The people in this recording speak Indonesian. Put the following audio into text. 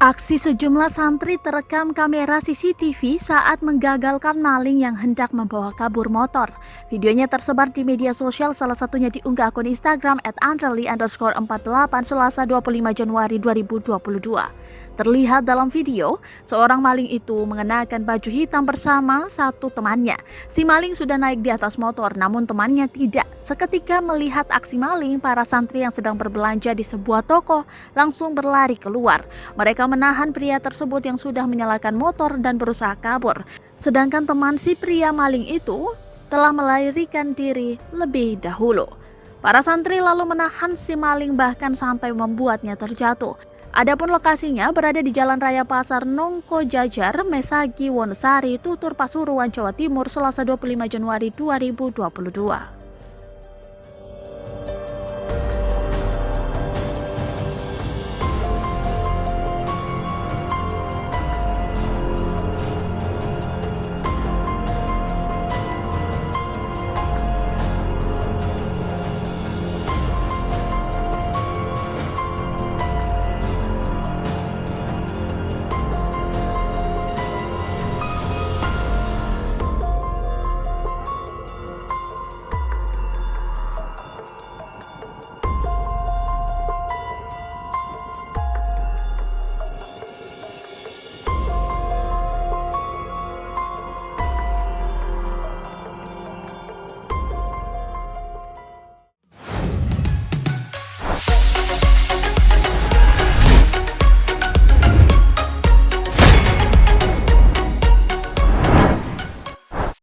Aksi sejumlah santri terekam kamera CCTV saat menggagalkan maling yang hendak membawa kabur motor. Videonya tersebar di media sosial, salah satunya diunggah akun Instagram @andreli_48 Selasa 25 Januari 2022. Terlihat dalam video, seorang maling itu mengenakan baju hitam bersama satu temannya. Si maling sudah naik di atas motor, namun temannya tidak. Seketika melihat aksi maling, para santri yang sedang berbelanja di sebuah toko langsung berlari keluar. Mereka menahan pria tersebut yang sudah menyalakan motor dan berusaha kabur. Sedangkan teman si pria maling itu telah melarikan diri lebih dahulu. Para santri lalu menahan si maling bahkan sampai membuatnya terjatuh. Adapun lokasinya berada di Jalan Raya Pasar Nongko Jajar, Mesagi, Wonosari, Tutur Pasuruan, Jawa Timur, Selasa 25 Januari 2022.